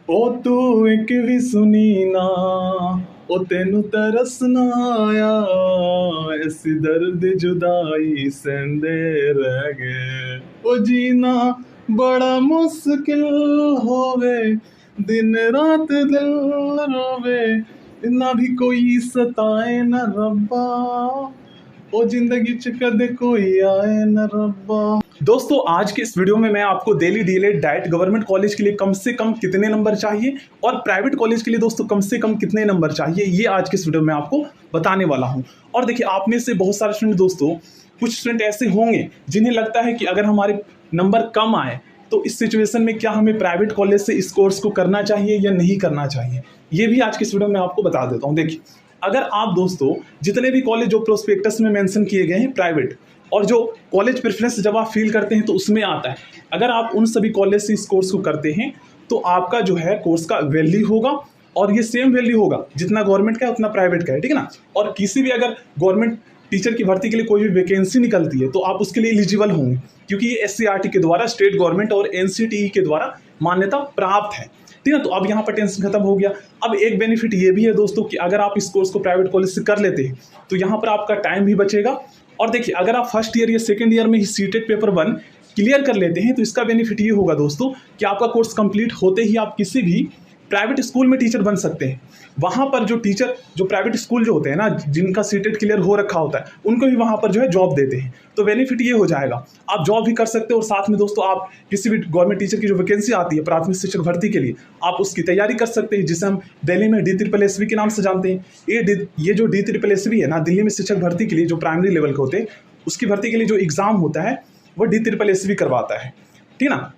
ओ तू एक भी सुनी ना, ओ तेनू तरस ना आया, ऐसी दर्द जुदाई सहंदे रह गए। ओ जीना बड़ा मुश्किल होवे, दिन रात दिल रोवे, ना भी कोई सताए न रब्बा, ओ जिंदगी च कदे कोई आए न रब्बा। दोस्तों आज के इस वीडियो में मैं आपको Delhi DElEd diet government college के लिए कम से कम कितने नंबर चाहिए और प्राइवेट कॉलेज के लिए दोस्तों कम से कम कितने नंबर चाहिए, ये आज के इस वीडियो में आपको बताने वाला हूं। और देखिए, आप में से बहुत सारे स्टूडेंट दोस्तों, कुछ स्टूडेंट ऐसे होंगे जिन्हें लगता है कि अगर हमारे नंबर कम आए तो इस सिचुएशन में क्या हमें प्राइवेट कॉलेज से इस कोर्स को करना चाहिए या नहीं करना चाहिए, ये भी आज के इस वीडियो में आपको बता देता हूँ। देखिए, अगर आप दोस्तों जितने भी कॉलेज जो प्रोस्पेक्टस में मेंशन किए गए हैं प्राइवेट, और जो कॉलेज प्रेफरेंस जब आप फील करते हैं तो उसमें आता है, अगर आप उन सभी कॉलेज से इस कोर्स को करते हैं तो आपका जो है कोर्स का वैल्यू होगा, और ये सेम वैल्यू होगा जितना गवर्नमेंट का है उतना प्राइवेट का है, ठीक है ना। और किसी भी अगर गवर्नमेंट टीचर की भर्ती के लिए कोई भी वैकेंसी निकलती है तो आप उसके लिए एलिजिबल होंगे, क्योंकि ये एससीईआरटी के द्वारा, स्टेट गवर्नमेंट और एनसीटीई के द्वारा मान्यता प्राप्त है, ठीक है। तो अब यहाँ पर टेंशन खत्म हो गया। अब एक बेनिफिट ये भी है दोस्तों कि अगर आप इस कोर्स को प्राइवेट कॉलेज से कर लेते हैं तो यहाँ पर आपका टाइम भी बचेगा। और देखिए, अगर आप फर्स्ट ईयर या सेकंड ईयर में ही सीटेट पेपर 1 क्लियर कर लेते हैं तो इसका बेनिफिट ये होगा दोस्तों कि आपका कोर्स कंप्लीट होते ही आप किसी भी प्राइवेट स्कूल में टीचर बन सकते हैं। वहाँ पर जो टीचर, जो प्राइवेट स्कूल जो होते हैं ना, जिनका सीटेट क्लियर हो रखा होता है, उनको भी वहाँ पर जो है जॉब देते हैं। तो बेनिफिट ये हो जाएगा, आप जॉब भी कर सकते हो और साथ में दोस्तों आप किसी भी गवर्नमेंट टीचर की जो वैकेंसी आती है प्राथमिक शिक्षक भर्ती के लिए, आप उसकी तैयारी कर सकते हैं, जिसे हम दिल्ली में DSSB के नाम से जानते हैं। ये जो DSSB है ना, दिल्ली में शिक्षक भर्ती के लिए जो प्राइमरी लेवल के होते हैं उसकी भर्ती के लिए जो एग्ज़ाम होता है वो DSSB करवाता है, ठीक है ना।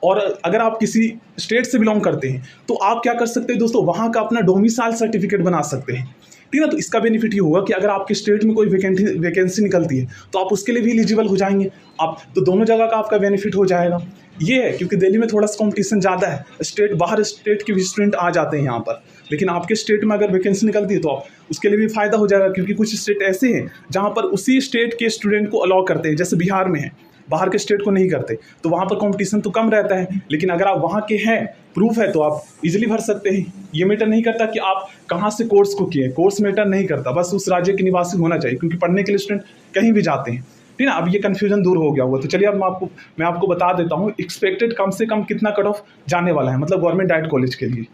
और अगर आप किसी स्टेट से बिलोंग करते हैं तो आप क्या कर सकते हैं दोस्तों, वहाँ का अपना डोमिसाइल सर्टिफिकेट बना सकते हैं, ठीक है ना। तो इसका बेनिफिट ये होगा कि अगर आपके स्टेट में कोई वैकेंसी निकलती है तो आप उसके लिए भी एलिजिबल हो जाएंगे आप, तो दोनों जगह का आपका बेनिफिट हो जाएगा। ये है क्योंकि दिल्ली में थोड़ा सा कॉम्पिटिशन ज़्यादा है, स्टेट बाहर स्टेट के भी स्टूडेंट आ जाते हैं यहाँ पर, लेकिन आपके स्टेट में अगर वैकेंसी निकलती है तो आप उसके लिए भी फ़ायदा हो जाएगा, क्योंकि कुछ स्टेट ऐसे हैं जहाँ पर उसी स्टेट के स्टूडेंट को अलाउ करते हैं, जैसे बिहार में है, बाहर के स्टेट को नहीं करते, तो वहाँ पर कंपटीशन तो कम रहता है। लेकिन अगर आप वहाँ के हैं, प्रूफ है, तो आप इजीली भर सकते हैं। ये मैटर नहीं करता कि आप कहाँ से कोर्स को किए, कोर्स मैटर नहीं करता, बस उस राज्य के निवासी होना चाहिए, क्योंकि पढ़ने के लिए स्टूडेंट कहीं भी जाते हैं, ठीक है ना। अब ये कन्फ्यूजन दूर हो गया होगा। तो चलिए अब मैं आपको बता देता हूँ एक्सपेक्टेड कम से कम कितना कट ऑफ जाने वाला है, मतलब गवर्नमेंट डाइट कॉलेज के लिए।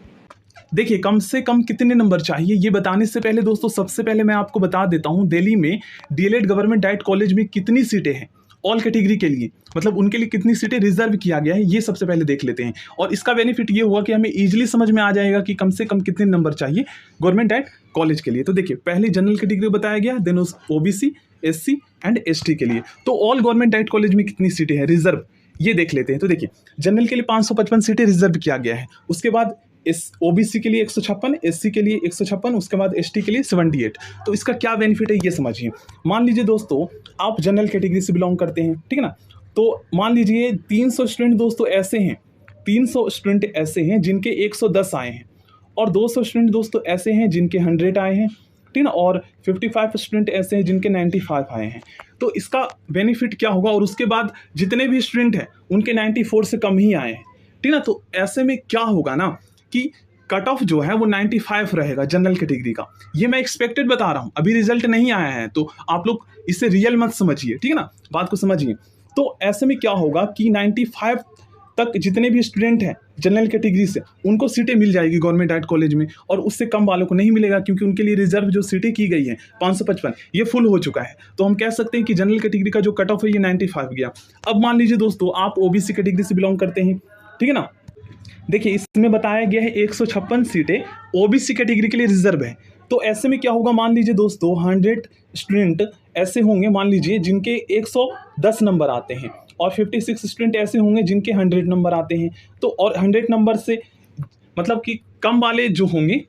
देखिए, कम से कम कितने नंबर चाहिए ये बताने से पहले दोस्तों, सबसे पहले मैं आपको बता देता हूँ दिल्ली में डीएलएड गवर्नमेंट डाइट कॉलेज में कितनी सीटें हैं ऑल कैटेगरी के लिए, मतलब उनके लिए कितनी सीटें रिजर्व किया गया है, ये सबसे पहले देख लेते हैं। और इसका बेनिफिट ये हुआ कि हमें इजीली समझ में आ जाएगा कि कम से कम कितने नंबर चाहिए गवर्नमेंट डाइट कॉलेज के लिए। तो देखिए, पहले जनरल कैटेगरी बताया गया, देन उस ओबीसी, एससी एंड एसटी के लिए। तो ऑल गवर्नमेंट डाइट कॉलेज में कितनी सीटें हैं रिजर्व, ये देख लेते हैं। तो देखिए, जनरल के लिए 555 सीटें रिजर्व किया गया है, उसके बाद इस ओबीसी के लिए 156, एससी के लिए 156, उसके बाद एसटी के लिए 78। तो इसका क्या बेनिफिट है ये समझिए। मान लीजिए दोस्तों आप जनरल कैटेगरी से बिलोंग करते हैं, ठीक है ना। तो मान लीजिए 300 स्टूडेंट दोस्तों ऐसे हैं, 300 स्टूडेंट ऐसे हैं जिनके 110 आए हैं, और 200 स्टूडेंट दोस्तों ऐसे हैं जिनके 100 आए हैं, ठीक है ना, और 55 स्टूडेंट ऐसे हैं जिनके 95 आए हैं। तो इसका बेनिफिट क्या होगा, और उसके बाद जितने भी स्टूडेंट हैं उनके 94 से कम ही आए हैं, ठीक है ना। तो ऐसे में क्या होगा ना कि कट ऑफ जो है वो 95 रहेगा जनरल कैटेगरी का। ये मैं एक्सपेक्टेड बता रहा हूँ, अभी रिजल्ट नहीं आया है, तो आप लोग इसे रियल मत समझिए, ठीक है ना, बात को समझिए। तो ऐसे में क्या होगा कि 95 तक जितने भी स्टूडेंट हैं जनरल कैटेगरी से उनको सीटें मिल जाएगी गवर्नमेंट डाइट कॉलेज में, और उससे कम वालों को नहीं मिलेगा, क्योंकि उनके लिए रिजर्व जो सीटें की गई हैं 555 ये फुल हो चुका है। तो हम कह सकते हैं कि जनरल कैटेगरी का जो कट ऑफ है ये 95 गया। अब मान लीजिए दोस्तों आप ओबीसी कैटेगरी से बिलोंग करते हैं, ठीक है ना। देखिए, इसमें बताया गया है 156 सीटें ओबीसी कैटेगरी के लिए रिजर्व है। तो ऐसे में क्या होगा, मान लीजिए दोस्तों 100 स्टूडेंट ऐसे होंगे, मान लीजिए जिनके 110 नंबर आते हैं, और 56 स्टूडेंट ऐसे होंगे जिनके 100 नंबर आते हैं। तो और 100 नंबर से मतलब कि कम वाले जो होंगे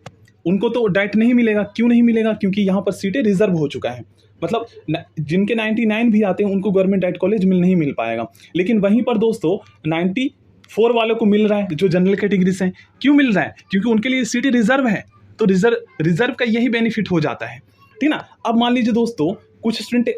उनको तो डाइट नहीं मिलेगा। क्यों नहीं मिलेगा, क्योंकि यहाँ पर सीटें रिजर्व हो चुका है, मतलब जिनके 99 भी आते हैं उनको गवर्नमेंट डाइट कॉलेज नहीं मिल पाएगा। लेकिन वहीं पर दोस्तों 94 वालों को मिल रहा है जो जनरल कैटेगरी से हैं। क्यों मिल रहा है, क्योंकि उनके लिए सीटें रिजर्व है, तो रिजर्व का यही बेनिफिट हो जाता है, ठीक ना। अब मान लीजिए दोस्तों कुछ स्टूडेंट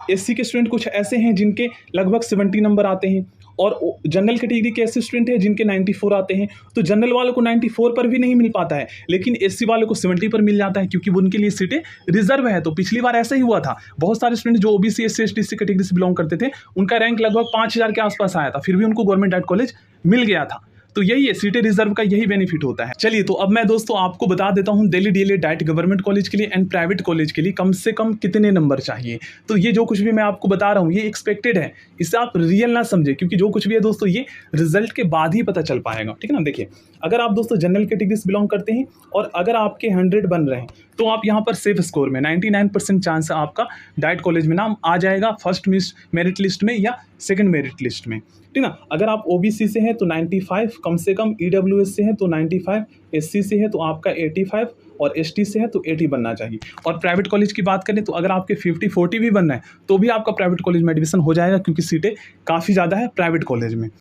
एससी के स्टूडेंट कुछ ऐसे हैं जिनके लगभग 70 नंबर आते हैं, और जनरल कैटेगरी के ऐसे स्टूडेंट हैं जिनके 94 आते हैं, तो जनरल वालों को 94 पर भी नहीं मिल पाता है, लेकिन एससी वालों को 70 पर मिल जाता है, क्योंकि उनके लिए सीटें रिजर्व है। तो पिछली बार ऐसा ही हुआ था, बहुत सारे स्टूडेंट जो ओबीसी एससी एसटी कैटेगरी से बिलोंग करते थे, उनका रैंक लगभग 5000 के आसपास आया था, फिर भी उनको गवर्नमेंट एड कॉलेज मिल गया था। तो यही है, सीटें रिजर्व का यही बेनिफिट होता है। चलिए, तो अब मैं दोस्तों आपको बता देता हूं Delhi DElEd diet government college के लिए एंड प्राइवेट कॉलेज के लिए कम से कम कितने नंबर चाहिए। तो ये जो कुछ भी मैं आपको बता रहा हूं ये एक्सपेक्टेड है, इससे आप रियल ना समझे, क्योंकि जो कुछ भी है दोस्तों ये रिजल्ट के बाद ही पता चल पाएगा, ठीक है ना। देखिए, अगर आप दोस्तों जनरल कैटेगरी से बिलोंग करते हैं और अगर आपके 100 बन रहे हैं, तो आप यहाँ पर सेफ स्कोर में 99% चांस है आपका डाइट कॉलेज में नाम आ जाएगा, फर्स्ट मेरिट लिस्ट में या सेकंड मेरिट लिस्ट में, ठीक ना। अगर आप ओबीसी से हैं तो 95 कम से कम, ईडब्ल्यूएस से हैं तो 95, एससी से है तो आपका 85 और एसटी से है तो 80 बनना चाहिए। और प्राइवेट कॉलेज की बात करें तो अगर आपके 50-40 भी बनना है तो भी आपका प्राइवेट कॉलेज में एडमिशन हो जाएगा, क्योंकि सीटें काफ़ी ज़्यादा है प्राइवेट कॉलेज में।